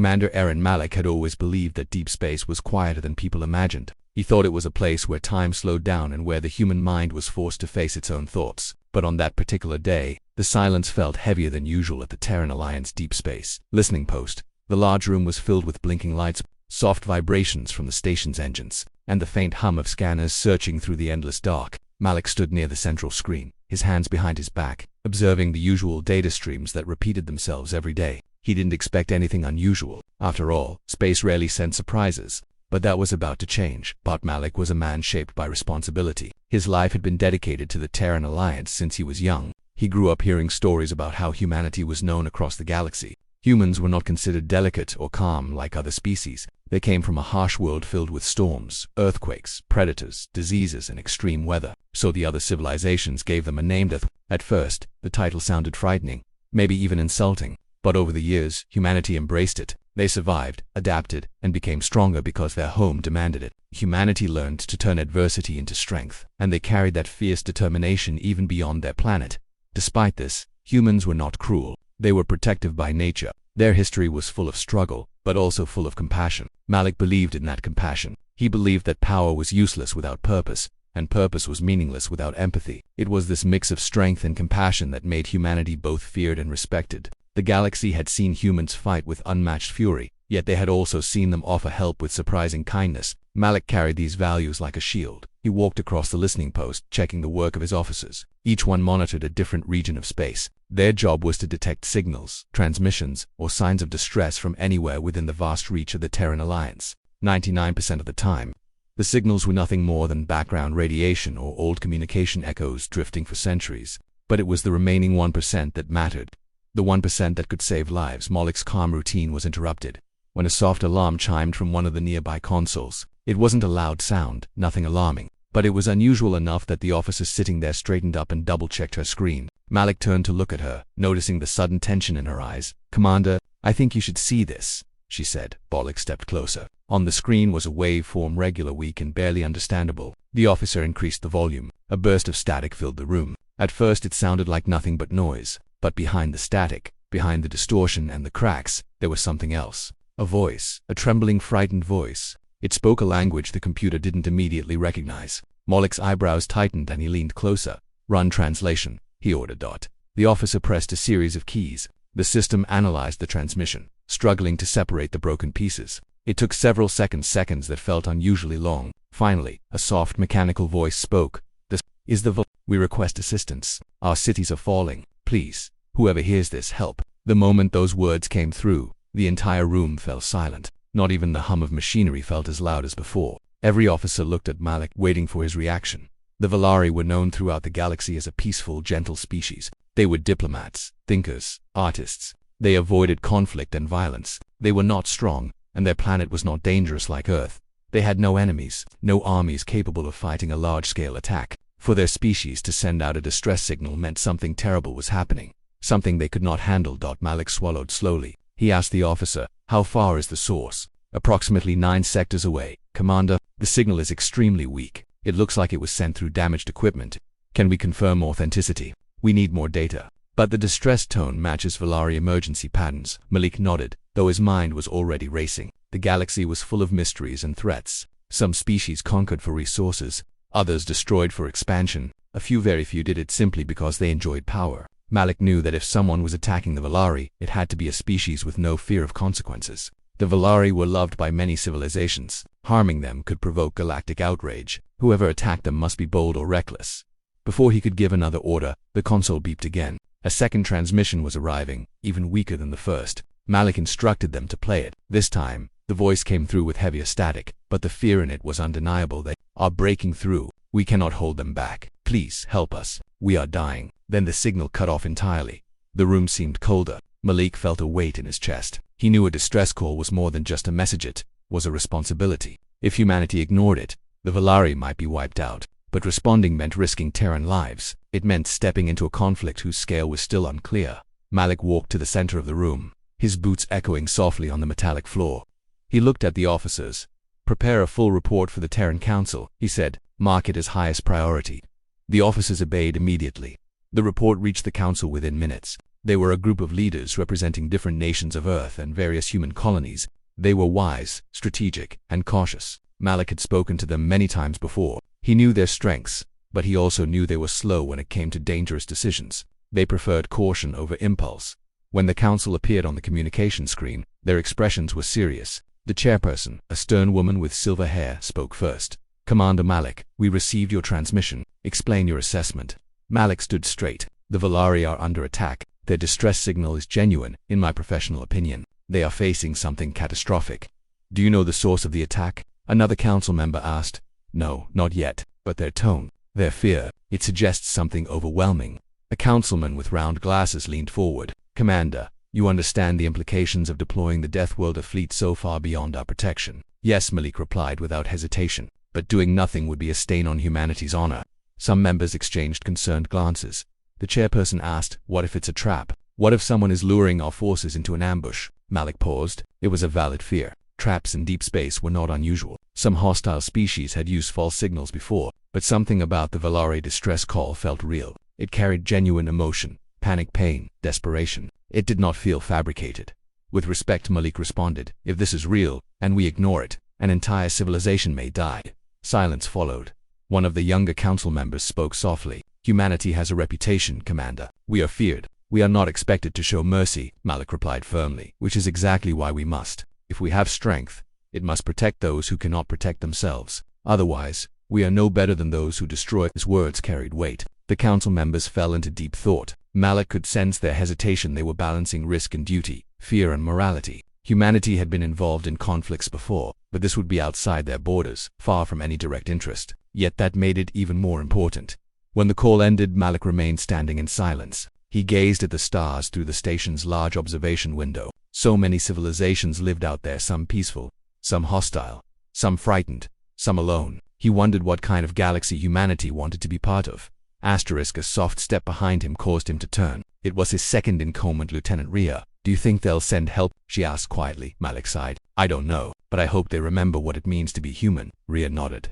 Commander Aaron Malik had always believed that deep space was quieter than people imagined. He thought it was a place where time slowed down and where the human mind was forced to face its own thoughts. But on that particular day, the silence felt heavier than usual at the Terran Alliance Deep Space Listening Post. The large room was filled with blinking lights, soft vibrations from the station's engines, and the faint hum of scanners searching through the endless dark. Malik stood near the central screen, his hands behind his back, observing the usual data streams that repeated themselves every day. He didn't expect anything unusual. After all, space rarely sent surprises. But that was about to change. But Malik was a man shaped by responsibility. His life had been dedicated to the Terran Alliance since he was young. He grew up hearing stories about how humanity was known across the galaxy. Humans were not considered delicate or calm like other species. They came from a harsh world filled with storms, earthquakes, predators, diseases, and extreme weather. So the other civilizations gave them a name. At first, the title sounded frightening, maybe even insulting. But over the years, humanity embraced it. They survived, adapted, and became stronger because their home demanded it. Humanity learned to turn adversity into strength, and they carried that fierce determination even beyond their planet. Despite this, humans were not cruel. They were protective by nature. Their history was full of struggle, but also full of compassion. Malik believed in that compassion. He believed that power was useless without purpose, and purpose was meaningless without empathy. It was this mix of strength and compassion that made humanity both feared and respected. The galaxy had seen humans fight with unmatched fury, yet they had also seen them offer help with surprising kindness. Malik carried these values like a shield. He walked across the listening post, checking the work of his officers. Each one monitored a different region of space. Their job was to detect signals, transmissions, or signs of distress from anywhere within the vast reach of the Terran Alliance. 99% of the time, the signals were nothing more than background radiation or old communication echoes drifting for centuries. But it was the remaining 1% that mattered. The 1% that could save lives. Malik's calm routine was interrupted when a soft alarm chimed from one of the nearby consoles. It wasn't a loud sound, nothing alarming, but it was unusual enough that the officer sitting there straightened up and double-checked her screen. Malik turned to look at her, noticing the sudden tension in her eyes. "Commander, I think you should see this," she said. Malik stepped closer. On the screen was a waveform, regular, weak, and barely understandable. The officer increased the volume. A burst of static filled the room. At first it sounded like nothing but noise. But behind the static, behind the distortion and the cracks, there was something else. A voice, a trembling, frightened voice. It spoke a language the computer didn't immediately recognize. Malik's eyebrows tightened and he leaned closer. "Run translation," he ordered. The officer pressed a series of keys. The system analyzed the transmission, struggling to separate the broken pieces. It took several seconds that felt unusually long. Finally, a soft mechanical voice spoke. "This is the We request assistance. Our cities are falling. Please, whoever hears this, help." The moment those words came through, the entire room fell silent. Not even the hum of machinery felt as loud as before. Every officer looked at Malik, waiting for his reaction. The Valari were known throughout the galaxy as a peaceful, gentle species. They were diplomats, thinkers, artists. They avoided conflict and violence. They were not strong, and their planet was not dangerous like Earth. They had no enemies, no armies capable of fighting a large-scale attack. For their species to send out a distress signal meant something terrible was happening, something they could not handle. Malik swallowed slowly. He asked the officer, "How far is the source?" "Approximately 9 sectors away, Commander. The signal is extremely weak. It looks like it was sent through damaged equipment. Can we confirm authenticity? We need more data." "But the distress tone matches Valari emergency patterns." Malik nodded, though his mind was already racing. The galaxy was full of mysteries and threats. Some species conquered for resources, others destroyed for expansion. Very few did it simply because they enjoyed power. Malik knew that if someone was attacking the Valari, it had to be a species with no fear of consequences. The Valari were loved by many civilizations. Harming them could provoke galactic outrage. Whoever attacked them must be bold or reckless. Before he could give another order, the console beeped again. A second transmission was arriving, even weaker than the first. Malik instructed them to play it. This time, the voice came through with heavier static, but the fear in it was undeniable. "They are breaking through. We cannot hold them back. Please help us. We are dying." Then the signal cut off entirely. The room seemed colder. Malik felt a weight in his chest. He knew a distress call was more than just a message. It was a responsibility. If humanity ignored it, the Valari might be wiped out. But responding meant risking Terran lives. It meant stepping into a conflict whose scale was still unclear. Malik walked to the center of the room, his boots echoing softly on the metallic floor. He looked at the officers. "Prepare a full report for the Terran Council," he said. "Mark it as highest priority." The officers obeyed immediately. The report reached the council within minutes. They were a group of leaders representing different nations of Earth and various human colonies. They were wise, strategic, and cautious. Malik had spoken to them many times before. He knew their strengths, but he also knew they were slow when it came to dangerous decisions. They preferred caution over impulse. When the council appeared on the communication screen, their expressions were serious. The chairperson, a stern woman with silver hair, spoke first. "Commander Malik, we received your transmission. Explain your assessment." Malik stood straight. "The Valari are under attack. Their distress signal is genuine, in my professional opinion. They are facing something catastrophic." "Do you know the source of the attack?" another council member asked. "No, not yet, but their tone, their fear, it suggests something overwhelming." A councilman with round glasses leaned forward. "Commander, you understand the implications of deploying the Deathworlder fleet so far beyond our protection?" "Yes," Malik replied without hesitation, "but doing nothing would be a stain on humanity's honor." Some members exchanged concerned glances. The chairperson asked, "What if it's a trap? What if someone is luring our forces into an ambush?" Malik paused. It was a valid fear. Traps in deep space were not unusual. Some hostile species had used false signals before, but something about the Valari distress call felt real. It carried genuine emotion, panic, pain, desperation. It did not feel fabricated. With respect, Malik responded, "If this is real, and we ignore it, an entire civilization may die." Silence followed. One of the younger council members spoke softly. "Humanity has a reputation, Commander. We are feared. We are not expected to show mercy," Malik replied firmly, "which is exactly why we must. If we have strength, it must protect those who cannot protect themselves. Otherwise, we are no better than those who destroy." His words carried weight. The council members fell into deep thought. Malik could sense their hesitation. They were balancing risk and duty, fear and morality. Humanity had been involved in conflicts before, but this would be outside their borders, far from any direct interest. Yet that made it even more important. When the call ended, Malik remained standing in silence. He gazed at the stars through the station's large observation window. So many civilizations lived out there, some peaceful, some hostile, some frightened, some alone. He wondered what kind of galaxy humanity wanted to be part of. A soft step behind him caused him to turn. It was his second in command, Lieutenant Rhea. "Do you think they'll send help?" she asked quietly. Malik sighed. "I don't know, but I hope they remember what it means to be human." Rhea nodded.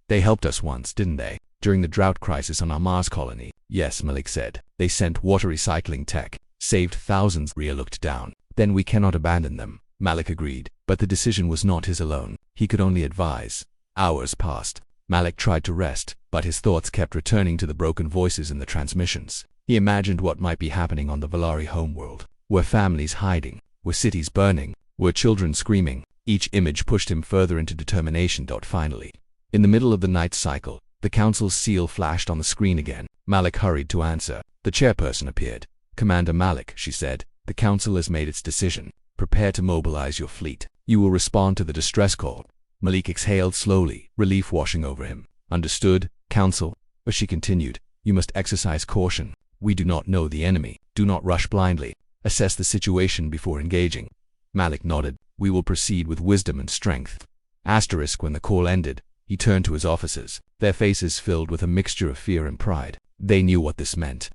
They helped us once, didn't they? During the drought crisis on our Mars colony." "Yes," Malik said. "They sent water recycling tech, saved thousands." Rhea looked down. "Then we cannot abandon them," Malik agreed. But the decision was not his alone. He could only advise. Hours passed. Malik tried to rest, but his thoughts kept returning to the broken voices in the transmissions. He imagined what might be happening on the Valari homeworld. Were families hiding? Were cities burning? Were children screaming? Each image pushed him further into determination. Finally, in the middle of the night cycle, the council's seal flashed on the screen again. Malik hurried to answer. The chairperson appeared. "Commander Malik," she said, "the council has made its decision. Prepare to mobilize your fleet. You will respond to the distress call." Malik exhaled slowly, relief washing over him. "Understood, Council." But she continued, "You must exercise caution. We do not know the enemy. Do not rush blindly. Assess the situation before engaging." Malik nodded. "We will proceed with wisdom and strength." When the call ended, he turned to his officers, their faces filled with a mixture of fear and pride. They knew what this meant.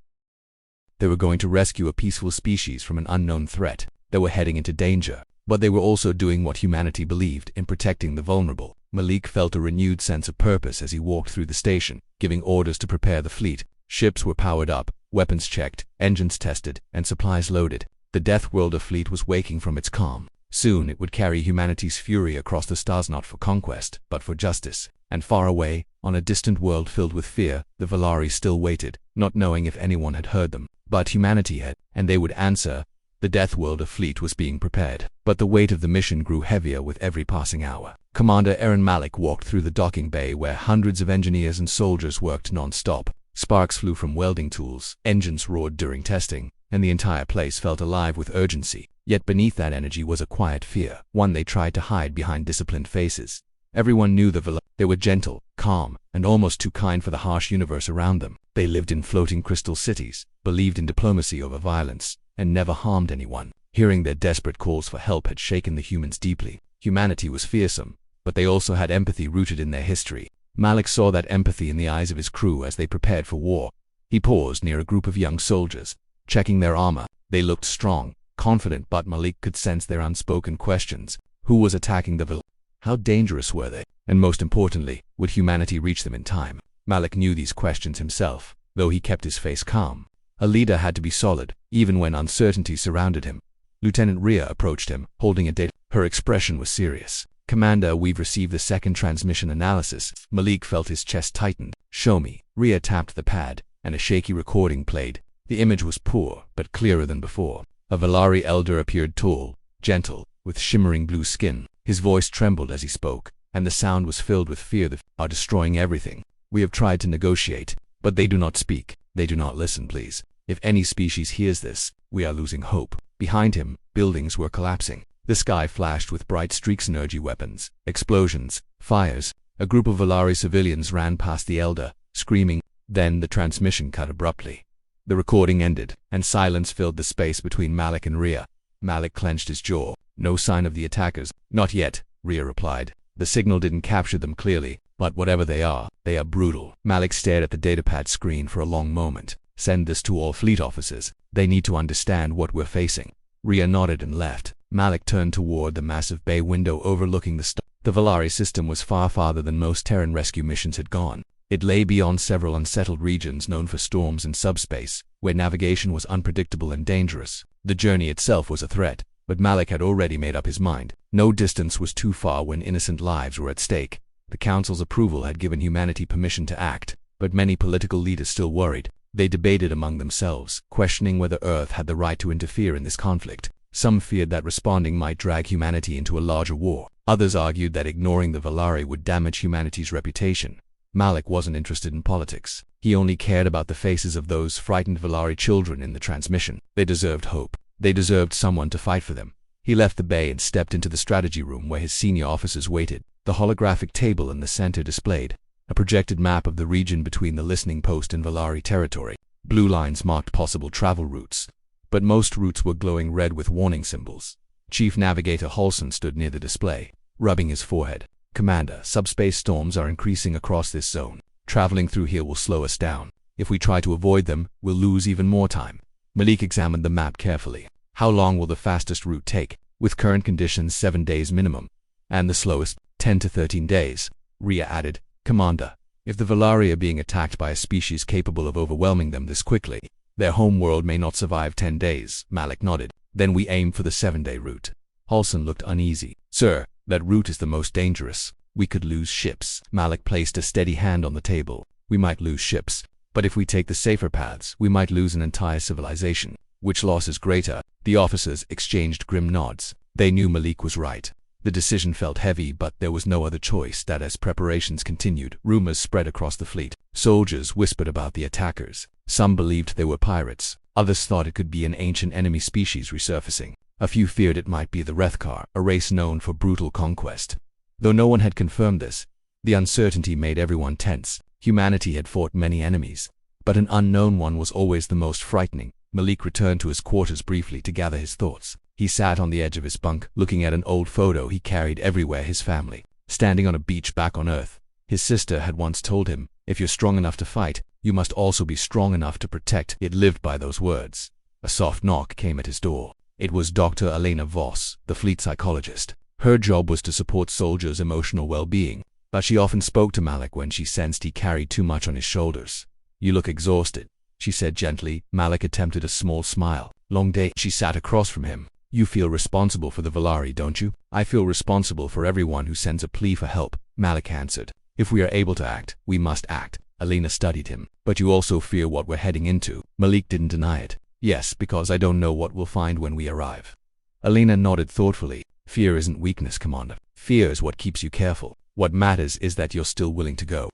They were going to rescue a peaceful species from an unknown threat. They were heading into danger, but they were also doing what humanity believed in: protecting the vulnerable. Malik felt a renewed sense of purpose as he walked through the station, giving orders to prepare the fleet. Ships were powered up, weapons checked, engines tested, and supplies loaded. The Deathworlder fleet was waking from its calm. Soon it would carry humanity's fury across the stars, not for conquest, but for justice. And far away, on a distant world filled with fear, the Valari still waited, not knowing if anyone had heard them. But humanity had, and they would answer. The Deathworlder fleet was being prepared. But the weight of the mission grew heavier with every passing hour. Commander Aaron Malik walked through the docking bay where hundreds of engineers and soldiers worked non-stop. Sparks flew from welding tools, engines roared during testing, and the entire place felt alive with urgency. Yet beneath that energy was a quiet fear, one they tried to hide behind disciplined faces. Everyone knew the Valari. They were gentle, calm, and almost too kind for the harsh universe around them. They lived in floating crystal cities, believed in diplomacy over violence, and never harmed anyone. Hearing their desperate calls for help had shaken the humans deeply. Humanity was fearsome, but they also had empathy rooted in their history. Malik saw that empathy in the eyes of his crew as they prepared for war. He paused near a group of young soldiers, checking their armor. They looked strong, confident, but Malik could sense their unspoken questions. Who was attacking the Valari? How dangerous were they? And most importantly, would humanity reach them in time? Malik knew these questions himself, though he kept his face calm. A leader had to be solid, even when uncertainty surrounded him. Lieutenant Rhea approached him, holding a data. Her expression was serious. Commander, we've received the second transmission analysis. Malik felt his chest tighten. Show me. Rhea tapped the pad, and a shaky recording played. The image was poor, but clearer than before. A Valari elder appeared tall, gentle, with shimmering blue skin. His voice trembled as he spoke, and the sound was filled with fear. They are destroying everything. We have tried to negotiate, but they do not speak. They do not listen, please. If any species hears this, we are losing hope. Behind him, buildings were collapsing. The sky flashed with bright streaks, energy weapons, explosions, fires. A group of Valari civilians ran past the elder, screaming. Then the transmission cut abruptly. The recording ended, and silence filled the space between Malik and Rhea. Malik clenched his jaw. No sign of the attackers. Not yet, Rhea replied. The signal didn't capture them clearly, but whatever they are brutal. Malik stared at the datapad screen for a long moment. Send this to all fleet officers. They need to understand what we're facing. Rhea nodded and left. Malik turned toward the massive bay window overlooking the star. The Valari system was far farther than most Terran rescue missions had gone. It lay beyond several unsettled regions known for storms and subspace, where navigation was unpredictable and dangerous. The journey itself was a threat, but Malik had already made up his mind. No distance was too far when innocent lives were at stake. The Council's approval had given humanity permission to act, but many political leaders still worried. They debated among themselves, questioning whether Earth had the right to interfere in this conflict. Some feared that responding might drag humanity into a larger war. Others argued that ignoring the Valari would damage humanity's reputation. Malik wasn't interested in politics. He only cared about the faces of those frightened Valari children in the transmission. They deserved hope. They deserved someone to fight for them. He left the bay and stepped into the strategy room where his senior officers waited. The holographic table in the center displayed a projected map of the region between the listening post and Valari territory. Blue lines marked possible travel routes, but most routes were glowing red with warning symbols. Chief Navigator Halson stood near the display, rubbing his forehead. Commander, subspace storms are increasing across this zone. Traveling through here will slow us down. If we try to avoid them, we'll lose even more time. Malik examined the map carefully. How long will the fastest route take? With current conditions, 7 days minimum. And the slowest, 10 to 13 days. Rhea added, Commander, if the Valari are being attacked by a species capable of overwhelming them this quickly, their home world may not survive 10 days. Malik nodded. Then we aim for the 7-day route. Halson looked uneasy. Sir, that route is the most dangerous. We could lose ships. Malik placed a steady hand on the table. We might lose ships, but if we take the safer paths, we might lose an entire civilization. Which loss is greater? The officers exchanged grim nods. They knew Malik was right. The decision felt heavy, but there was no other choice. That as preparations continued, rumors spread across the fleet. Soldiers whispered about the attackers. Some believed they were pirates. Others thought it could be an ancient enemy species resurfacing. A few feared it might be the Rethkar, a race known for brutal conquest. Though no one had confirmed this, the uncertainty made everyone tense. Humanity had fought many enemies, but an unknown one was always the most frightening. Malik returned to his quarters briefly to gather his thoughts. He sat on the edge of his bunk, looking at an old photo he carried everywhere: his family, standing on a beach back on Earth. His sister had once told him, if you're strong enough to fight, you must also be strong enough to protect. It lived by those words. A soft knock came at his door. It was Dr. Elena Voss, the fleet psychologist. Her job was to support soldiers' emotional well-being, but she often spoke to Malik when she sensed he carried too much on his shoulders. You look exhausted, she said gently. Malik attempted a small smile. Long day. She sat across from him. You feel responsible for the Valari, don't you? I feel responsible for everyone who sends a plea for help, Malik answered. If we are able to act, we must act. Elena studied him. But you also fear what we're heading into. Malik didn't deny it. Yes, because I don't know what we'll find when we arrive. Elena nodded thoughtfully. Fear isn't weakness, Commander. Fear is what keeps you careful. What matters is that you're still willing to go.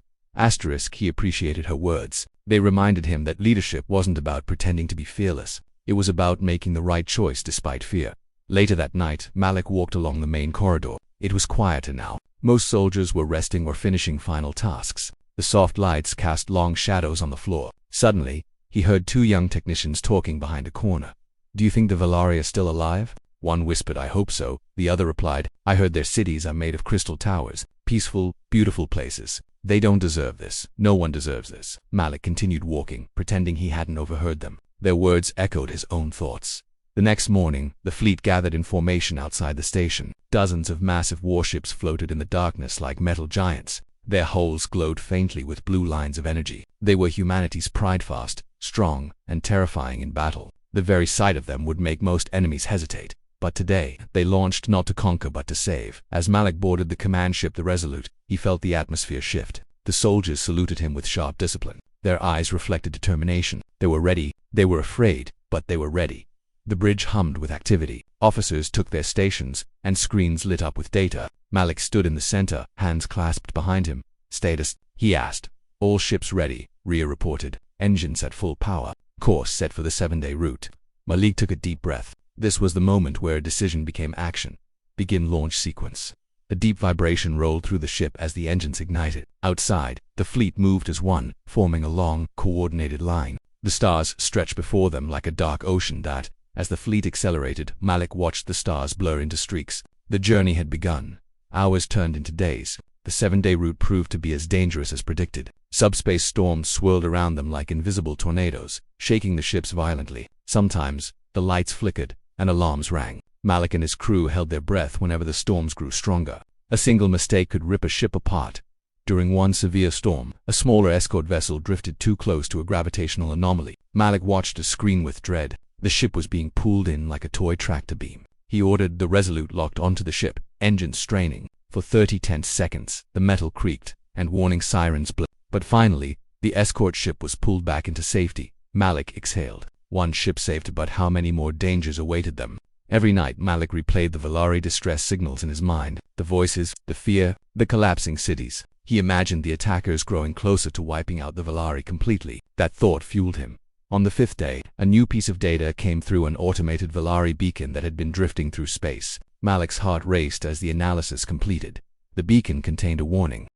He appreciated her words. They reminded him that leadership wasn't about pretending to be fearless. It was about making the right choice despite fear. Later that night, Malik walked along the main corridor. It was quieter now. Most soldiers were resting or finishing final tasks. The soft lights cast long shadows on the floor. Suddenly, he heard 2 young technicians talking behind a corner. Do you think the Valari are still alive? One whispered, I hope so. The other replied, I heard their cities are made of crystal towers. Peaceful, beautiful places. They don't deserve this. No one deserves this. Malik continued walking, pretending he hadn't overheard them. Their words echoed his own thoughts. The next morning, the fleet gathered in formation outside the station. Dozens of massive warships floated in the darkness like metal giants. Their hulls glowed faintly with blue lines of energy. They were humanity's pride, fast, strong, and terrifying in battle. The very sight of them would make most enemies hesitate. But today, they launched not to conquer but to save. As Malik boarded the command ship the Resolute, he felt the atmosphere shift. The soldiers saluted him with sharp discipline. Their eyes reflected determination. They were ready. They were afraid, but they were ready. The bridge hummed with activity. Officers took their stations, and screens lit up with data. Malik stood in the center, hands clasped behind him. "Status?" he asked. "All ships ready," Rhea reported. "Engines at full power. Course set for the 7-day route." Malik took a deep breath. This was the moment where a decision became action. Begin launch sequence. A deep vibration rolled through the ship as the engines ignited. Outside, the fleet moved as one, forming a long, coordinated line. The stars stretched before them like a dark ocean that, as the fleet accelerated, Malik watched the stars blur into streaks. The journey had begun. Hours turned into days. The 7-day route proved to be as dangerous as predicted. Subspace storms swirled around them like invisible tornadoes, shaking the ships violently. Sometimes, the lights flickered, and alarms rang. Malik and his crew held their breath whenever the storms grew stronger. A single mistake could rip a ship apart. During one severe storm, a smaller escort vessel drifted too close to a gravitational anomaly. Malik watched a screen with dread. The ship was being pulled in like a toy tractor beam. He ordered the Resolute locked onto the ship, engines straining. For 30 tense seconds, the metal creaked, and warning sirens blew. But finally, the escort ship was pulled back into safety. Malik exhaled. One ship saved, but how many more dangers awaited them? Every night Malik replayed the Valari distress signals in his mind. The voices, the fear, the collapsing cities. He imagined the attackers growing closer to wiping out the Valari completely. That thought fueled him. On the 5th day, a new piece of data came through an automated Valari beacon that had been drifting through space. Malik's heart raced as the analysis completed. The beacon contained a warning.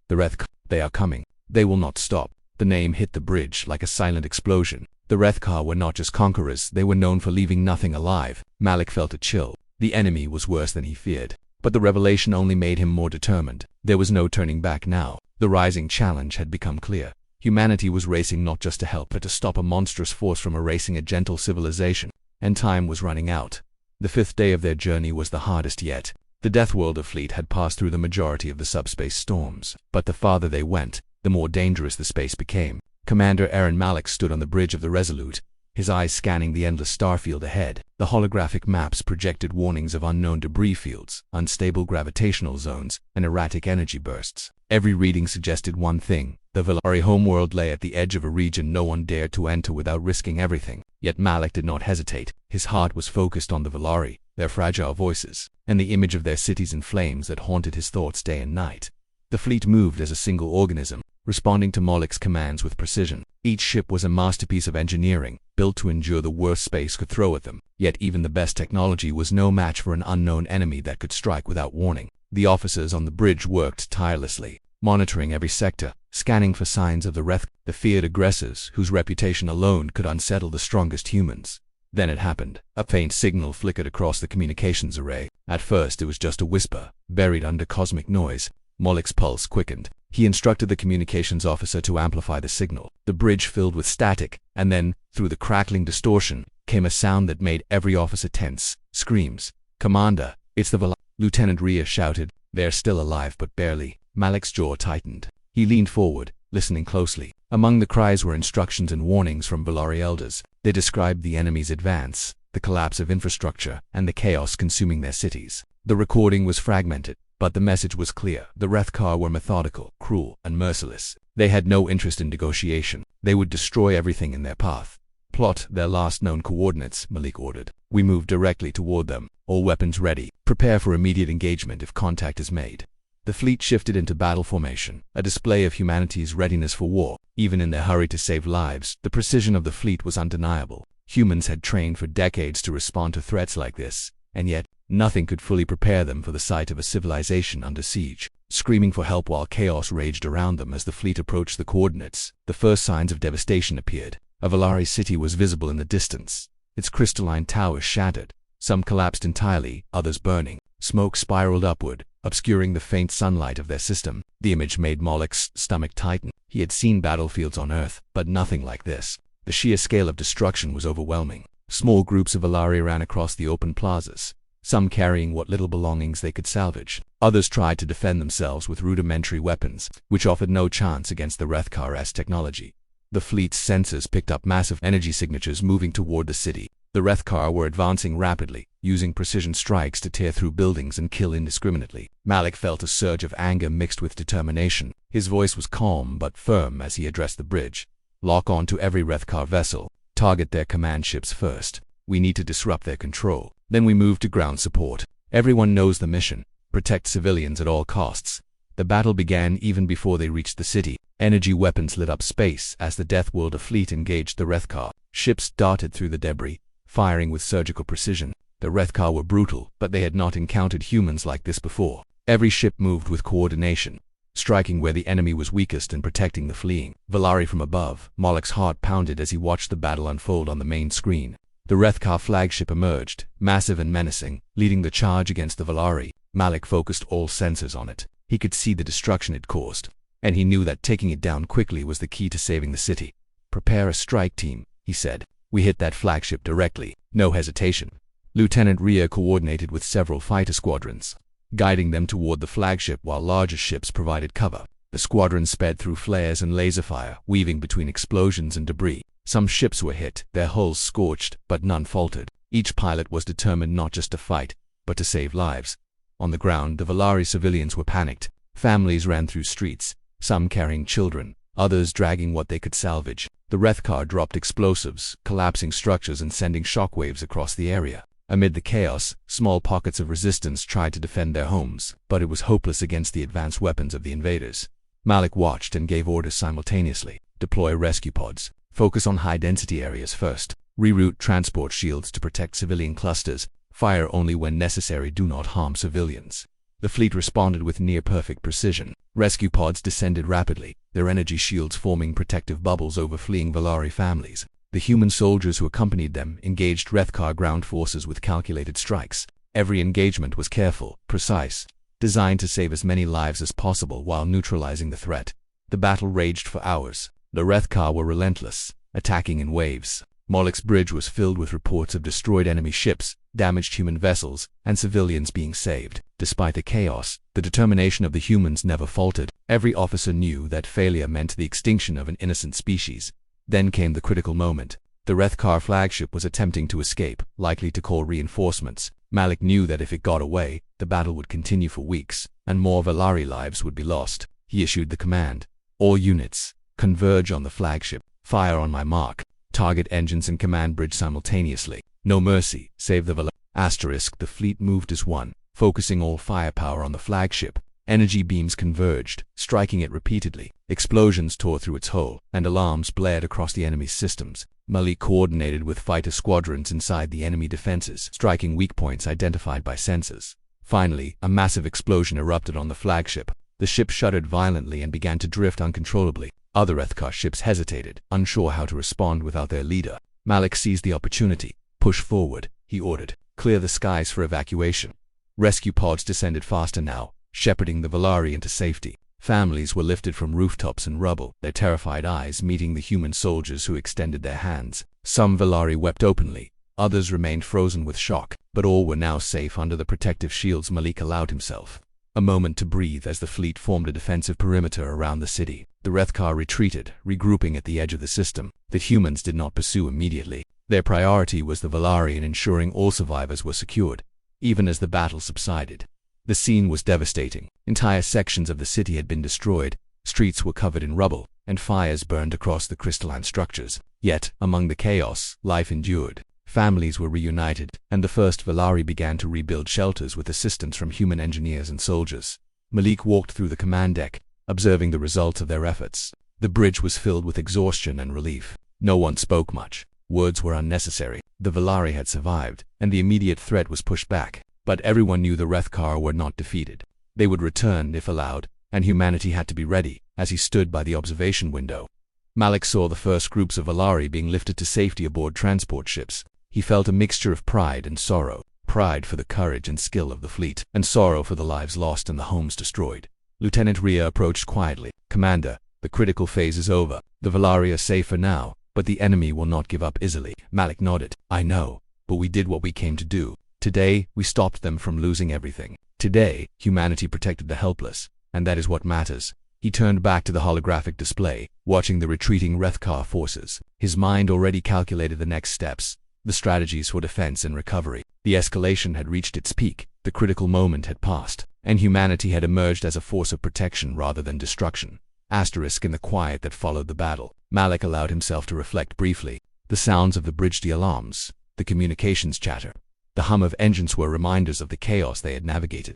"The Reth, they are coming. They will not stop." The name hit the bridge like a silent explosion. The Rethkar were not just conquerors, they were known for leaving nothing alive. Malik felt a chill. The enemy was worse than he feared. But the revelation only made him more determined. There was no turning back now. The rising challenge had become clear. Humanity was racing not just to help, but to stop a monstrous force from erasing a gentle civilization. And time was running out. The 5th day of their journey was the hardest yet. The Deathworlder fleet had passed through the majority of the subspace storms. But the farther they went, the more dangerous the space became. Commander Aaron Malik stood on the bridge of the Resolute, his eyes scanning the endless starfield ahead. The holographic maps projected warnings of unknown debris fields, unstable gravitational zones, and erratic energy bursts. Every reading suggested one thing: the Valari homeworld lay at the edge of a region no one dared to enter without risking everything. Yet Malik did not hesitate. His heart was focused on the Valari, their fragile voices, and the image of their cities in flames that haunted his thoughts day and night. The fleet moved as a single organism, responding to Malik's commands with precision. Each ship was a masterpiece of engineering, built to endure the worst space could throw at them. Yet even the best technology was no match for an unknown enemy that could strike without warning. The officers on the bridge worked tirelessly, monitoring every sector, scanning for signs of the Reth, the feared aggressors whose reputation alone could unsettle the strongest humans. Then it happened. A faint signal flickered across the communications array. At first it was just a whisper, buried under cosmic noise. Malik's pulse quickened. He instructed the communications officer to amplify the signal. The bridge filled with static, and then, through the crackling distortion, came a sound that made every officer tense. Screams. "Commander, it's the Valari!" Lieutenant Rhea shouted. "They're still alive, but barely." Malik's jaw tightened. He leaned forward, listening closely. Among the cries were instructions and warnings from Valari elders. They described the enemy's advance, the collapse of infrastructure, and the chaos consuming their cities. The recording was fragmented, but the message was clear. The Rethkar were methodical, cruel, and merciless. They had no interest in negotiation. They would destroy everything in their path. "Plot their last known coordinates," Malik ordered. "We move directly toward them. All weapons ready. Prepare for immediate engagement if contact is made." The fleet shifted into battle formation, a display of humanity's readiness for war. Even in their hurry to save lives, the precision of the fleet was undeniable. Humans had trained for decades to respond to threats like this, and yet, nothing could fully prepare them for the sight of a civilization under siege. Screaming for help while chaos raged around them as the fleet approached the coordinates, the first signs of devastation appeared. A Valari city was visible in the distance, its crystalline towers shattered. Some collapsed entirely, others burning. Smoke spiraled upward, obscuring the faint sunlight of their system. The image made Malik's stomach tighten. He had seen battlefields on Earth, but nothing like this. The sheer scale of destruction was overwhelming. Small groups of Valari ran across the open plazas, some carrying what little belongings they could salvage. Others tried to defend themselves with rudimentary weapons, which offered no chance against the Rethkar's technology. The fleet's sensors picked up massive energy signatures moving toward the city. The Rethkar were advancing rapidly, using precision strikes to tear through buildings and kill indiscriminately. Malik felt a surge of anger mixed with determination. His voice was calm but firm as he addressed the bridge. Lock on to every Rethkar vessel. Target their command ships first. We need to disrupt their control. Then we move to ground support. Everyone knows the mission. Protect civilians at all costs. The battle began even before they reached the city. Energy weapons lit up space as the Deathworlder fleet engaged the Rethkar. Ships darted through the debris, firing with surgical precision. The Rethkar were brutal, but they had not encountered humans like this before. Every ship moved with coordination, striking where the enemy was weakest and protecting the fleeing Valari from above. Malik's heart pounded as he watched the battle unfold on the main screen. The Rethkar flagship emerged, massive and menacing, leading the charge against the Valari. Malik focused all sensors on it. He could see the destruction it caused, and he knew that taking it down quickly was the key to saving the city. Prepare a strike team, he said. We hit that flagship directly, no hesitation. Lieutenant Rhea coordinated with several fighter squadrons, guiding them toward the flagship while larger ships provided cover. The squadron sped through flares and laser fire, weaving between explosions and debris. Some ships were hit, their hulls scorched, but none faltered. Each pilot was determined not just to fight, but to save lives. On the ground, the Valari civilians were panicked. Families ran through streets, some carrying children, others dragging what they could salvage. The Rethkar dropped explosives, collapsing structures and sending shockwaves across the area. Amid the chaos, small pockets of resistance tried to defend their homes, but it was hopeless against the advanced weapons of the invaders. Malik watched and gave orders simultaneously. Deploy rescue pods. Focus on high-density areas first. Reroute transport shields to protect civilian clusters. Fire only when necessary. Do not harm civilians. The fleet responded with near-perfect precision. Rescue pods descended rapidly, their energy shields forming protective bubbles over fleeing Valari families. The human soldiers who accompanied them engaged Rethkar ground forces with calculated strikes. Every engagement was careful, precise, designed to save as many lives as possible while neutralizing the threat. The battle raged for hours. The Rethkar were relentless, attacking in waves. Malik's bridge was filled with reports of destroyed enemy ships, damaged human vessels, and civilians being saved. Despite the chaos, the determination of the humans never faltered. Every officer knew that failure meant the extinction of an innocent species. Then came the critical moment. The Rethkar flagship was attempting to escape, likely to call reinforcements. Malik knew that if it got away, the battle would continue for weeks, and more Valari lives would be lost. He issued the command. All units, converge on the flagship. Fire on my mark. Target engines and command bridge simultaneously. No mercy, save the Valari. The fleet moved as one, focusing all firepower on the flagship. Energy beams converged, striking it repeatedly. Explosions tore through its hull, and alarms blared across the enemy's systems. Malik coordinated with fighter squadrons inside the enemy defenses, striking weak points identified by sensors. Finally, a massive explosion erupted on the flagship. The ship shuddered violently and began to drift uncontrollably. Other Rethkar ships hesitated, unsure how to respond without their leader. Malik seized the opportunity. Push forward, he ordered. Clear the skies for evacuation. Rescue pods descended faster now, shepherding the Valari into safety. Families were lifted from rooftops and rubble, their terrified eyes meeting the human soldiers who extended their hands. Some Valari wept openly, others remained frozen with shock, but all were now safe under the protective shields Malik allowed himself. A moment to breathe as the fleet formed a defensive perimeter around the city. The Rethkar retreated, regrouping at the edge of the system. The humans did not pursue immediately. Their priority was the Valari and ensuring all survivors were secured. Even as the battle subsided, the scene was devastating. Entire sections of the city had been destroyed, streets were covered in rubble, and fires burned across the crystalline structures. Yet, among the chaos, life endured. Families were reunited, and the first Valari began to rebuild shelters with assistance from human engineers and soldiers. Malik walked through the command deck, observing the results of their efforts. The bridge was filled with exhaustion and relief. No one spoke much. Words were unnecessary. The Valari had survived, and the immediate threat was pushed back. But everyone knew the Rethkar were not defeated. They would return if allowed, and humanity had to be ready. As he stood by the observation window, Malik saw the first groups of Valari being lifted to safety aboard transport ships. He felt a mixture of pride and sorrow. Pride for the courage and skill of the fleet, and sorrow for the lives lost and the homes destroyed. Lieutenant Rhea approached quietly. Commander, the critical phase is over. The Valari are safer now, but the enemy will not give up easily. Malik nodded. I know, but we did what we came to do. Today, we stopped them from losing everything. Today, humanity protected the helpless, and that is what matters. He turned back to the holographic display, watching the retreating Rethkar forces. His mind already calculated the next steps, the strategies for defense and recovery. The escalation had reached its peak, the critical moment had passed, and humanity had emerged as a force of protection rather than destruction. In the quiet that followed the battle, Malik allowed himself to reflect briefly. The sounds of the bridge alarms, the communications chatter, the hum of engines were reminders of the chaos they had navigated.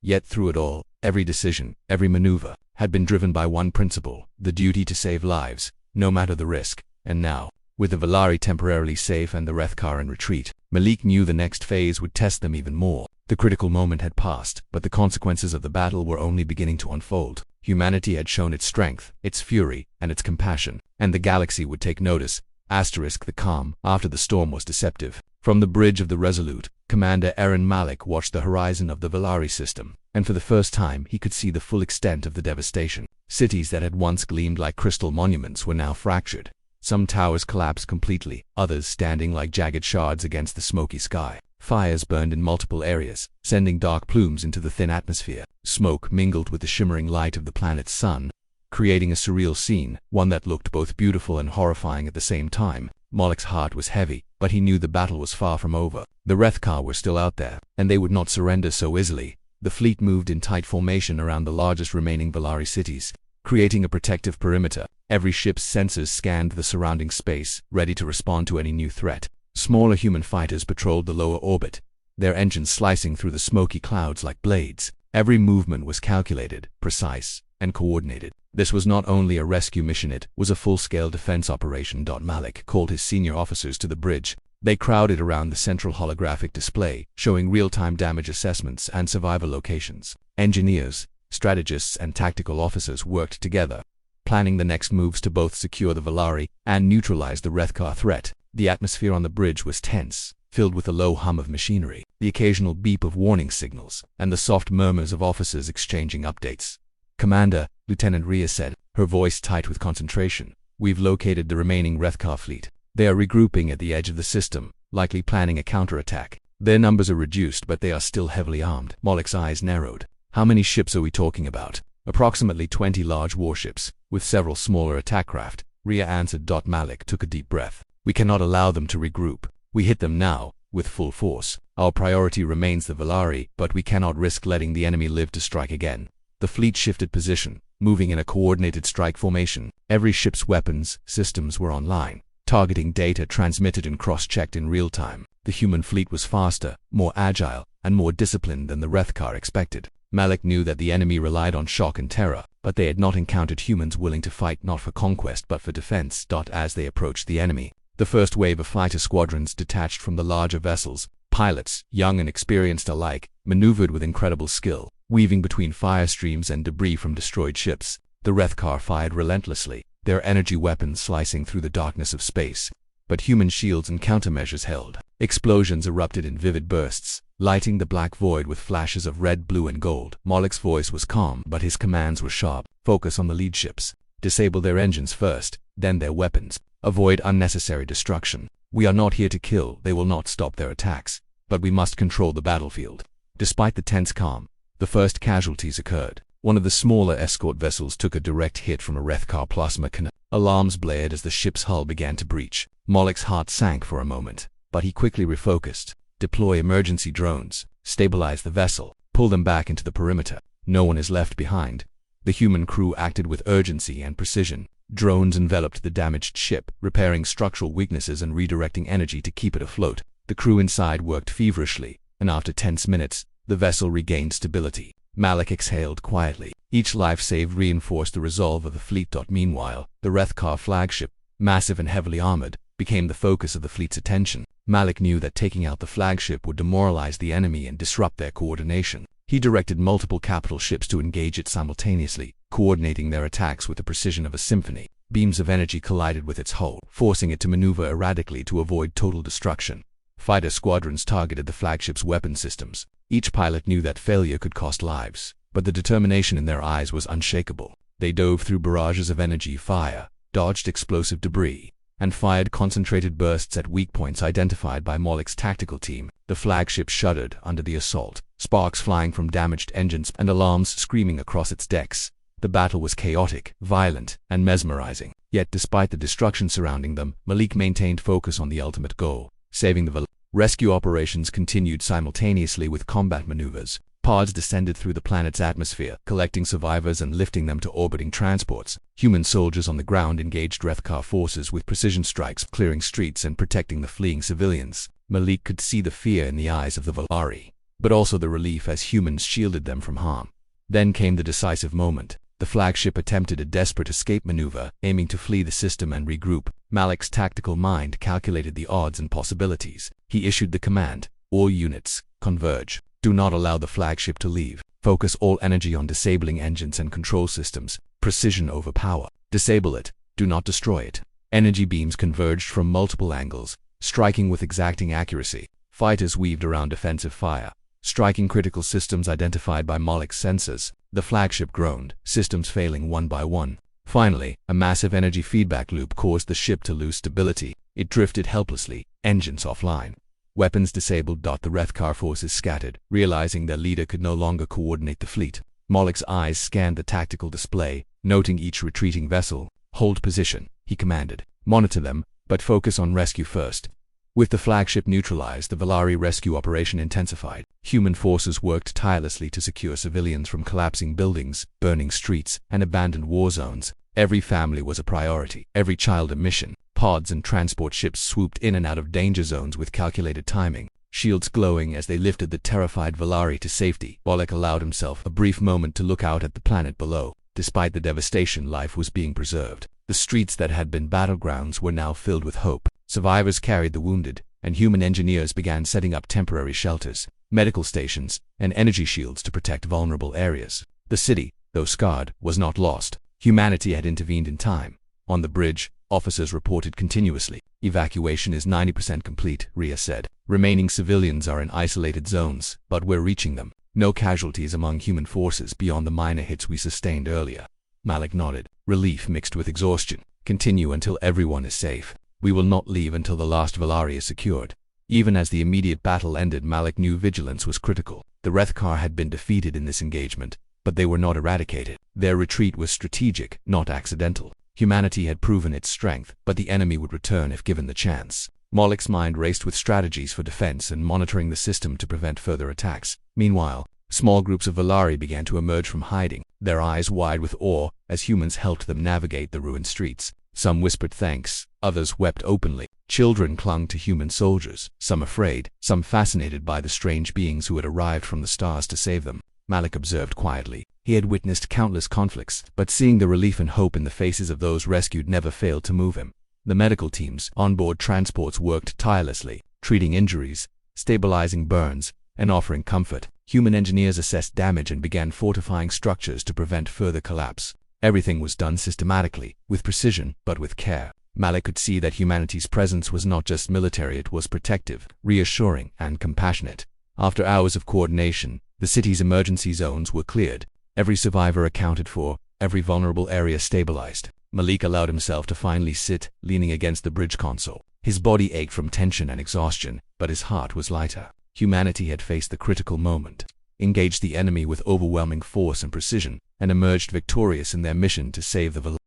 Yet through it all, every decision, every maneuver, had been driven by one principle, the duty to save lives, no matter the risk. And now, with the Valari temporarily safe and the Rethkar in retreat, Malik knew the next phase would test them even more. The critical moment had passed, but the consequences of the battle were only beginning to unfold. Humanity had shown its strength, its fury, and its compassion, and the galaxy would take notice. The calm after the storm was deceptive. From the bridge of the Resolute, Commander Aaron Malik watched the horizon of the Valari system, and for the first time he could see the full extent of the devastation. Cities that had once gleamed like crystal monuments were now fractured. Some towers collapsed completely, others standing like jagged shards against the smoky sky. Fires burned in multiple areas, sending dark plumes into the thin atmosphere. Smoke mingled with the shimmering light of the planet's sun, creating a surreal scene, one that looked both beautiful and horrifying at the same time. Malik's heart was heavy, but he knew the battle was far from over. The Rethkar were still out there, and they would not surrender so easily. The fleet moved in tight formation around the largest remaining Valari cities, creating a protective perimeter. Every ship's sensors scanned the surrounding space, ready to respond to any new threat. Smaller human fighters patrolled the lower orbit, their engines slicing through the smoky clouds like blades. Every movement was calculated, precise, and coordinated. This was not only a rescue mission, it was a full-scale defense operation. Malik called his senior officers to the bridge. They crowded around the central holographic display, showing real-time damage assessments and survivor locations. Engineers, strategists, and tactical officers worked together, planning the next moves to both secure the Valari and neutralize the Rethkar threat. The atmosphere on the bridge was tense, filled with the low hum of machinery, the occasional beep of warning signals, and the soft murmurs of officers exchanging updates. "Commander," Lieutenant Rhea said, her voice tight with concentration, "we've located the remaining Rethkar fleet. They are regrouping at the edge of the system, likely planning a counterattack. Their numbers are reduced, but they are still heavily armed." Malik's eyes narrowed. "How many ships are we talking about?" "Approximately 20 large warships, with several smaller attack craft," Rhea answered. Malik took a deep breath. "We cannot allow them to regroup. We hit them now, with full force. Our priority remains the Valari, but we cannot risk letting the enemy live to strike again." The fleet shifted position, moving in a coordinated strike formation. Every ship's weapons systems were online, targeting data transmitted and cross-checked in real time. The human fleet was faster, more agile, and more disciplined than the Rethkar expected. Malik knew that the enemy relied on shock and terror, but they had not encountered humans willing to fight not for conquest but for defense. As they approached the enemy, the first wave of fighter squadrons detached from the larger vessels. Pilots, young and experienced alike, maneuvered with incredible skill, weaving between fire streams and debris from destroyed ships. The Rethkar fired relentlessly, their energy weapons slicing through the darkness of space. But human shields and countermeasures held. Explosions erupted in vivid bursts, lighting the black void with flashes of red, blue, and gold. Malik's voice was calm, but his commands were sharp. "Focus on the lead ships. Disable their engines first, then their weapons. Avoid unnecessary destruction. We are not here to kill, they will not stop their attacks, but we must control the battlefield." Despite the tense calm, the first casualties occurred. One of the smaller escort vessels took a direct hit from a Rethkar plasma cannon. Alarms blared as the ship's hull began to breach. Malik's heart sank for a moment, but he quickly refocused. "Deploy emergency drones, stabilize the vessel, pull them back into the perimeter. No one is left behind." The human crew acted with urgency and precision. Drones enveloped the damaged ship, repairing structural weaknesses and redirecting energy to keep it afloat. The crew inside worked feverishly, and after tense minutes, the vessel regained stability. Malik exhaled quietly. Each life saved reinforced the resolve of the fleet. Meanwhile, the Rethkar flagship, massive and heavily armored, became the focus of the fleet's attention. Malik knew that taking out the flagship would demoralize the enemy and disrupt their coordination. He directed multiple capital ships to engage it simultaneously, coordinating their attacks with the precision of a symphony. Beams of energy collided with its hull, forcing it to maneuver erratically to avoid total destruction. Fighter squadrons targeted the flagship's weapon systems. Each pilot knew that failure could cost lives, but the determination in their eyes was unshakable. They dove through barrages of energy fire, dodged explosive debris, and fired concentrated bursts at weak points identified by Malik's tactical team. The flagship shuddered under the assault, sparks flying from damaged engines and alarms screaming across its decks. The battle was chaotic, violent, and mesmerizing. Yet despite the destruction surrounding them, Malik maintained focus on the ultimate goal, saving the rescue operations continued simultaneously with combat maneuvers. Pods descended through the planet's atmosphere, collecting survivors and lifting them to orbiting transports. Human soldiers on the ground engaged Rethkar forces with precision strikes, clearing streets and protecting the fleeing civilians. Malik could see the fear in the eyes of the Valari, but also the relief as humans shielded them from harm. Then came the decisive moment. The flagship attempted a desperate escape maneuver, aiming to flee the system and regroup. Malik's tactical mind calculated the odds and possibilities. He issued the command, "All units, converge. Do not allow the flagship to leave. Focus all energy on disabling engines and control systems. Precision over power. Disable it. Do not destroy it." Energy beams converged from multiple angles, striking with exacting accuracy. Fighters weaved around defensive fire, striking critical systems identified by Malik's sensors. The flagship groaned, systems failing one by one. Finally, a massive energy feedback loop caused the ship to lose stability. It drifted helplessly, engines offline. Weapons disabled. The Rethkar forces scattered, realizing their leader could no longer coordinate the fleet. Malik's eyes scanned the tactical display, noting each retreating vessel. "Hold position," he commanded. "Monitor them, but focus on rescue first." With the flagship neutralized, the Valari rescue operation intensified. Human forces worked tirelessly to secure civilians from collapsing buildings, burning streets, and abandoned war zones. Every family was a priority, every child a mission. Pods and transport ships swooped in and out of danger zones with calculated timing, shields glowing as they lifted the terrified Valari to safety. Malik allowed himself a brief moment to look out at the planet below. Despite the devastation, life was being preserved. The streets that had been battlegrounds were now filled with hope. Survivors carried the wounded, and human engineers began setting up temporary shelters, medical stations, and energy shields to protect vulnerable areas. The city, though scarred, was not lost. Humanity had intervened in time. On the bridge, officers reported continuously. "Evacuation is 90% complete," Rhea said. "Remaining civilians are in isolated zones, but we're reaching them. No casualties among human forces beyond the minor hits we sustained earlier." Malik nodded, relief mixed with exhaustion. "Continue until everyone is safe. We will not leave until the last Valari is secured." Even as the immediate battle ended, Malik knew vigilance was critical. The Rethkar had been defeated in this engagement, but they were not eradicated. Their retreat was strategic, not accidental. Humanity had proven its strength, but the enemy would return if given the chance. Malik's mind raced with strategies for defense and monitoring the system to prevent further attacks. Meanwhile, small groups of Valari began to emerge from hiding, their eyes wide with awe as humans helped them navigate the ruined streets. Some whispered thanks, others wept openly. Children clung to human soldiers, some afraid, some fascinated by the strange beings who had arrived from the stars to save them. Malik observed quietly. He had witnessed countless conflicts, but seeing the relief and hope in the faces of those rescued never failed to move him. The medical teams on board transports worked tirelessly, treating injuries, stabilizing burns, and offering comfort. Human engineers assessed damage and began fortifying structures to prevent further collapse. Everything was done systematically, with precision, but with care. Malik could see that humanity's presence was not just military, it was protective, reassuring, and compassionate. After hours of coordination, the city's emergency zones were cleared. Every survivor accounted for, every vulnerable area stabilized. Malik allowed himself to finally sit, leaning against the bridge console. His body ached from tension and exhaustion, but his heart was lighter. Humanity had faced the critical moment, engaged the enemy with overwhelming force and precision, and emerged victorious in their mission to save the Valari.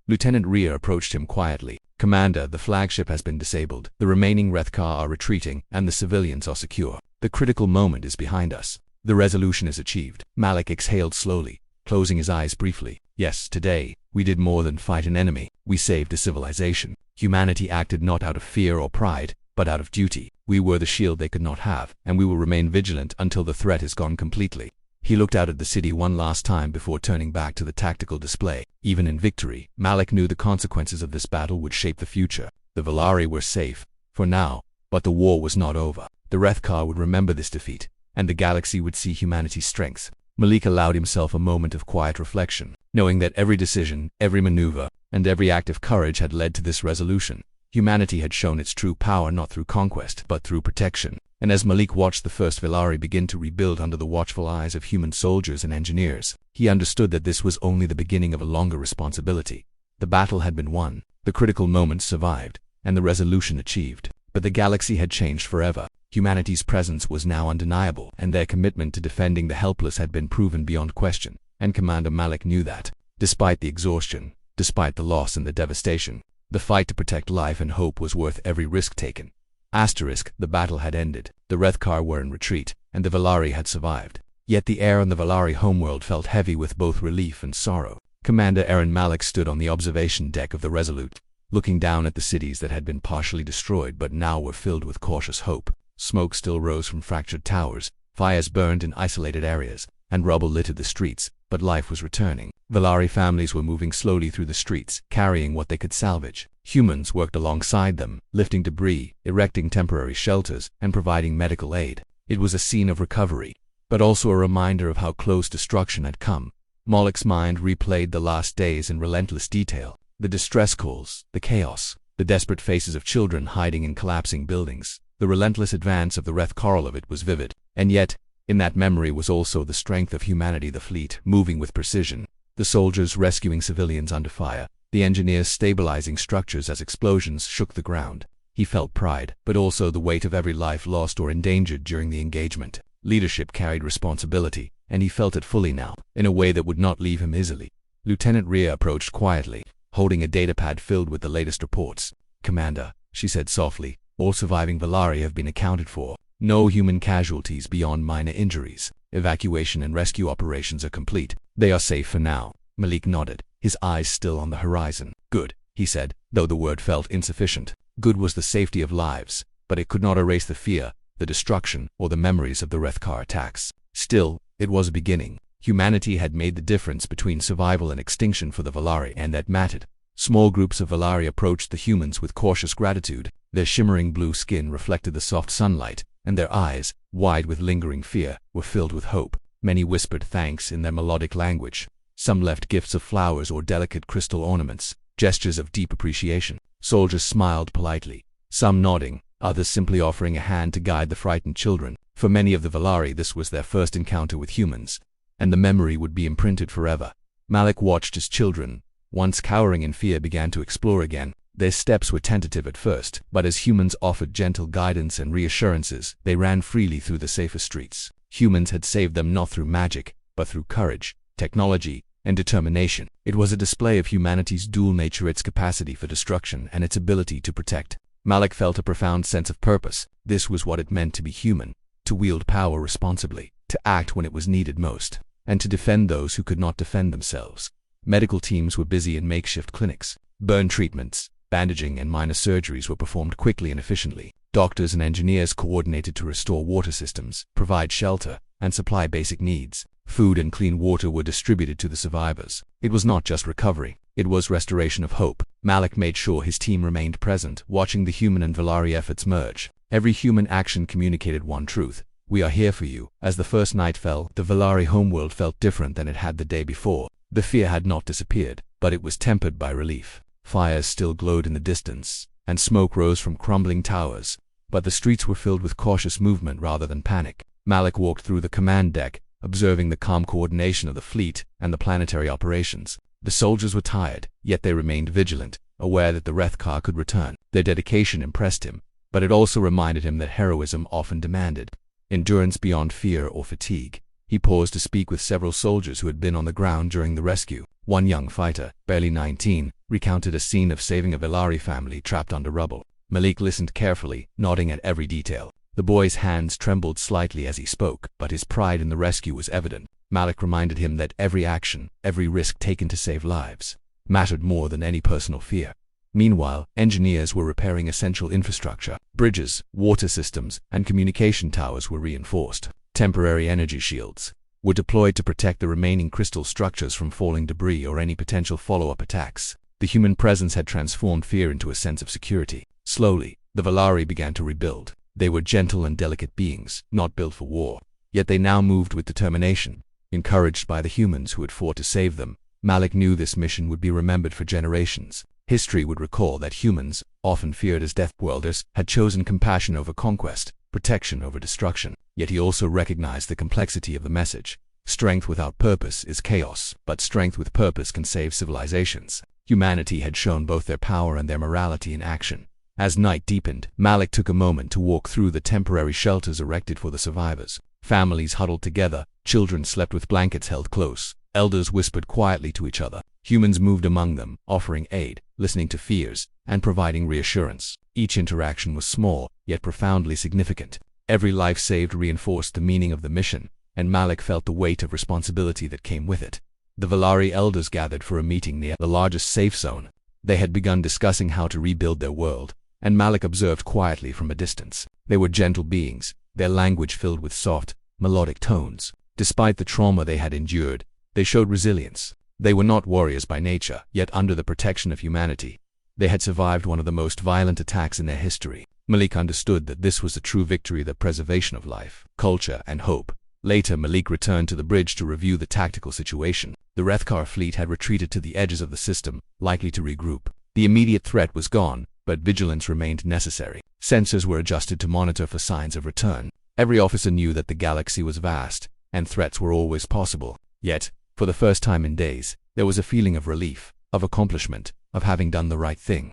Lieutenant Rhea approached him quietly. "Commander, the flagship has been disabled. The remaining Rethkar are retreating, and the civilians are secure. The critical moment is behind us. The resolution is achieved." Malik exhaled slowly, closing his eyes briefly. "Yes, today, we did more than fight an enemy. We saved a civilization. Humanity acted not out of fear or pride, but out of duty. We were the shield they could not have, and we will remain vigilant until the threat is gone completely." He looked out at the city one last time before turning back to the tactical display. Even in victory, Malik knew the consequences of this battle would shape the future. The Valari were safe, for now, but the war was not over. The Rethkar would remember this defeat, and the galaxy would see humanity's strength. Malik allowed himself a moment of quiet reflection, knowing that every decision, every maneuver, and every act of courage had led to this resolution. Humanity had shown its true power not through conquest, but through protection. And as Malik watched the first Valari begin to rebuild under the watchful eyes of human soldiers and engineers, he understood that this was only the beginning of a longer responsibility. The battle had been won, the critical moments survived, and the resolution achieved. But the galaxy had changed forever. Humanity's presence was now undeniable, and their commitment to defending the helpless had been proven beyond question. and Commander Malik knew that. Despite the exhaustion, despite the loss and the devastation, the fight to protect life and hope was worth every risk taken. The battle had ended, the Rethkar were in retreat, and the Valari had survived. Yet the air on the Valari homeworld felt heavy with both relief and sorrow. Commander Aaron Malik stood on the observation deck of the Resolute, looking down at the cities that had been partially destroyed but now were filled with cautious hope. Smoke still rose from fractured towers, fires burned in isolated areas, and rubble littered the streets, but life was returning. Valari families were moving slowly through the streets, carrying what they could salvage. Humans worked alongside them, lifting debris, erecting temporary shelters, and providing medical aid. It was a scene of recovery, but also a reminder of how close destruction had come. Malik's mind replayed the last days in relentless detail. The distress calls, the chaos, the desperate faces of children hiding in collapsing buildings. The relentless advance of the Rethkar of it was vivid, and yet, in that memory was also the strength of humanity, the fleet, moving with precision, the soldiers rescuing civilians under fire, the engineers stabilizing structures as explosions shook the ground. He felt pride, but also the weight of every life lost or endangered during the engagement. Leadership carried responsibility, and he felt it fully now, in a way that would not leave him easily. Lieutenant Rhea approached quietly, holding a datapad filled with the latest reports. "Commander," she said softly, "all surviving Valari have been accounted for. No human casualties beyond minor injuries. Evacuation and rescue operations are complete. They are safe for now." Malik nodded, his eyes still on the horizon. "Good," he said, though the word felt insufficient. Good was the safety of lives, but it could not erase the fear, the destruction, or the memories of the Rethkar attacks. Still, it was a beginning. Humanity had made the difference between survival and extinction for the Valari, and that mattered. Small groups of Valari approached the humans with cautious gratitude. Their shimmering blue skin reflected the soft sunlight, and their eyes, wide with lingering fear, were filled with hope. Many whispered thanks in their melodic language. Some left gifts of flowers or delicate crystal ornaments, gestures of deep appreciation. Soldiers smiled politely, some nodding, others simply offering a hand to guide the frightened children. For many of the Valari this was their first encounter with humans, and the memory would be imprinted forever. Malik watched as children, once cowering in fear, began to explore again. Their steps were tentative at first, but as humans offered gentle guidance and reassurances, they ran freely through the safer streets. Humans had saved them not through magic, but through courage, technology, and determination. It was a display of humanity's dual nature, its capacity for destruction and its ability to protect. Malik felt a profound sense of purpose. This was what it meant to be human, to wield power responsibly, to act when it was needed most, and to defend those who could not defend themselves. Medical teams were busy in makeshift clinics. Burn treatments, bandaging, and minor surgeries were performed quickly and efficiently. Doctors and engineers coordinated to restore water systems, provide shelter, and supply basic needs. Food and clean water were distributed to the survivors. It was not just recovery, it was restoration of hope. Malik made sure his team remained present, watching the human and Valari efforts merge. Every human action communicated one truth: "We are here for you." As the first night fell, the Valari homeworld felt different than it had the day before. The fear had not disappeared, but it was tempered by relief. Fires still glowed in the distance, and smoke rose from crumbling towers, but the streets were filled with cautious movement rather than panic. Malik walked through the command deck, observing the calm coordination of the fleet and the planetary operations. The soldiers were tired, yet they remained vigilant, aware that the Rethkar could return. Their dedication impressed him, but it also reminded him that heroism often demanded endurance beyond fear or fatigue. He paused to speak with several soldiers who had been on the ground during the rescue. One young fighter, barely 19, recounted a scene of saving a Valari family trapped under rubble. Malik listened carefully, nodding at every detail. The boy's hands trembled slightly as he spoke, but his pride in the rescue was evident. Malik reminded him that every action, every risk taken to save lives, mattered more than any personal fear. Meanwhile, engineers were repairing essential infrastructure. Bridges, water systems, and communication towers were reinforced. Temporary energy shields were deployed to protect the remaining crystal structures from falling debris or any potential follow-up attacks. The human presence had transformed fear into a sense of security. Slowly, the Valari began to rebuild. They were gentle and delicate beings, not built for war, yet they now moved with determination. Encouraged by the humans who had fought to save them, Malik knew this mission would be remembered for generations. History would recall that humans, often feared as Deathworlders, had chosen compassion over conquest, protection over destruction. Yet he also recognized the complexity of the message. Strength without purpose is chaos, but strength with purpose can save civilizations. Humanity had shown both their power and their morality in action. As night deepened, Malik took a moment to walk through the temporary shelters erected for the survivors. Families huddled together, children slept with blankets held close, Elders whispered quietly to each other. Humans moved among them, offering aid, listening to fears, and providing reassurance. Each interaction was small, yet profoundly significant. Every life saved reinforced the meaning of the mission, and Malik felt the weight of responsibility that came with it. The Valari elders gathered for a meeting near the largest safe zone. They had begun discussing how to rebuild their world, and Malik observed quietly from a distance. They were gentle beings, their language filled with soft, melodic tones. Despite the trauma they had endured, they showed resilience. They were not warriors by nature, yet under the protection of humanity, they had survived one of the most violent attacks in their history. Malik understood that this was the true victory, the preservation of life, culture, and hope. Later, Malik returned to the bridge to review the tactical situation. The Rethkar fleet had retreated to the edges of the system, likely to regroup. The immediate threat was gone, but vigilance remained necessary. Sensors were adjusted to monitor for signs of return. Every officer knew that the galaxy was vast, and threats were always possible. Yet, for the first time in days, there was a feeling of relief, of accomplishment, of having done the right thing.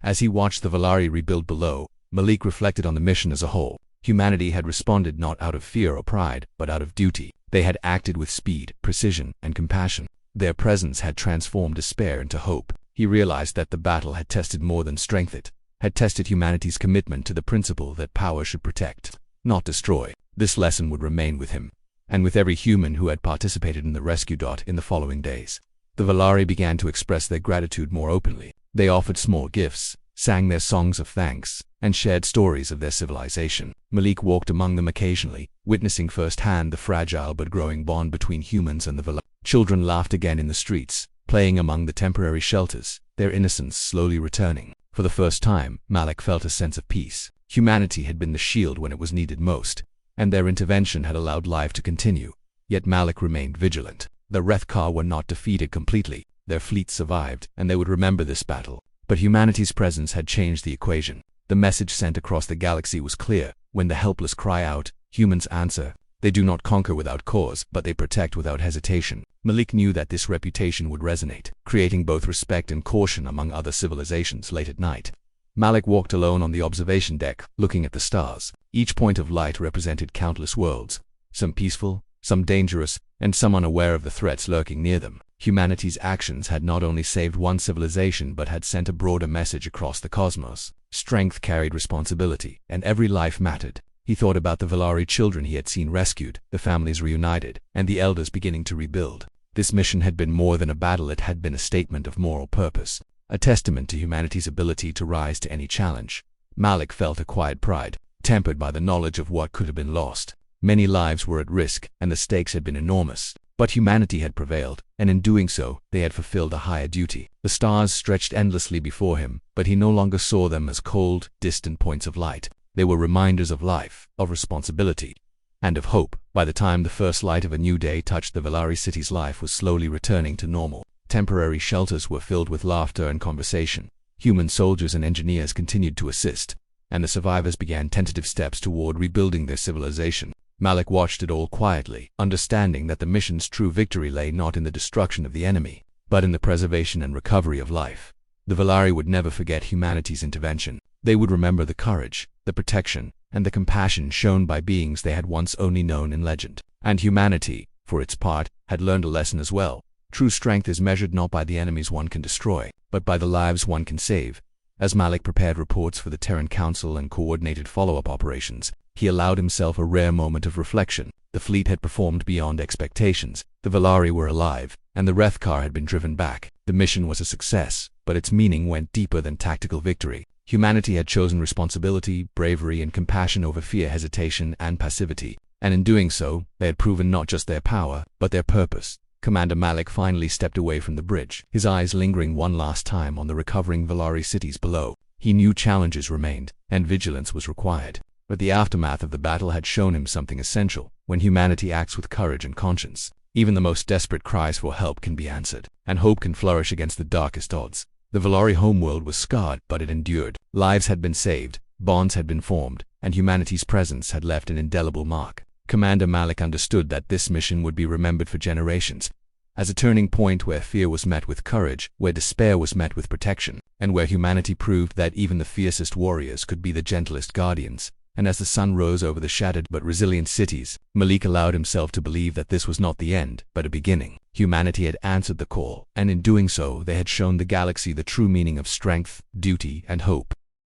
As he watched the Valari rebuild below, Malik reflected on the mission as a whole. Humanity had responded not out of fear or pride, but out of duty. They had acted with speed, precision, and compassion. Their presence had transformed despair into hope. He realized that the battle had tested more than strength. It had tested humanity's commitment to the principle that power should protect, not destroy. This lesson would remain with him, and with every human who had participated in the rescue. In the following days, the Valari began to express their gratitude more openly. They offered small gifts, sang their songs of thanks, and shared stories of their civilization. Malik walked among them occasionally, witnessing firsthand the fragile but growing bond between humans and the Valari. Children laughed again in the streets, playing among the temporary shelters, their innocence slowly returning. For the first time, Malik felt a sense of peace. Humanity had been the shield when it was needed most, and their intervention had allowed life to continue. Yet Malik remained vigilant. The Rethkar were not defeated completely. Their fleet survived, and they would remember this battle. But humanity's presence had changed the equation. The message sent across the galaxy was clear. When the helpless cry out, humans answer. They do not conquer without cause, but they protect without hesitation. Malik knew that this reputation would resonate, creating both respect and caution among other civilizations. Late at night, Malik walked alone on the observation deck, looking at the stars. Each point of light represented countless worlds, some peaceful, some dangerous, and some unaware of the threats lurking near them. Humanity's actions had not only saved one civilization but had sent a broader message across the cosmos. Strength carried responsibility, and every life mattered. He thought about the Valari children he had seen rescued, the families reunited, and the elders beginning to rebuild. This mission had been more than a battle. It had been a statement of moral purpose, a testament to humanity's ability to rise to any challenge. Malik felt a quiet pride, tempered by the knowledge of what could have been lost. Many lives were at risk, and the stakes had been enormous. But humanity had prevailed, and in doing so, they had fulfilled a higher duty. The stars stretched endlessly before him, but he no longer saw them as cold, distant points of light. They were reminders of life, of responsibility, and of hope. By the time the first light of a new day touched the Valari city's, life was slowly returning to normal. Temporary shelters were filled with laughter and conversation. Human soldiers and engineers continued to assist, and the survivors began tentative steps toward rebuilding their civilization. Malik watched it all quietly, understanding that the mission's true victory lay not in the destruction of the enemy, but in the preservation and recovery of life. The Valari would never forget humanity's intervention. They would remember the courage, the protection, and the compassion shown by beings they had once only known in legend. And humanity, for its part, had learned a lesson as well. True strength is measured not by the enemies one can destroy, but by the lives one can save. As Malik prepared reports for the Terran Council and coordinated follow-up operations, he allowed himself a rare moment of reflection. The fleet had performed beyond expectations, the Valari were alive, and the Rethkar had been driven back. The mission was a success, but its meaning went deeper than tactical victory. Humanity had chosen responsibility, bravery, and compassion over fear, hesitation, and passivity, and in doing so, they had proven not just their power, but their purpose. Commander Malik finally stepped away from the bridge, his eyes lingering one last time on the recovering Valari cities below. He knew challenges remained, and vigilance was required. But the aftermath of the battle had shown him something essential. When humanity acts with courage and conscience, even the most desperate cries for help can be answered, and hope can flourish against the darkest odds. The Valari homeworld was scarred, but it endured. Lives had been saved, bonds had been formed, and humanity's presence had left an indelible mark. Commander Malik understood that this mission would be remembered for generations, as a turning point where fear was met with courage, where despair was met with protection, and where humanity proved that even the fiercest warriors could be the gentlest guardians. And as the sun rose over the shattered but resilient cities, Malik allowed himself to believe that this was not the end, but a beginning. Humanity had answered the call, and in doing so, they had shown the galaxy the true meaning of strength, duty, and hope.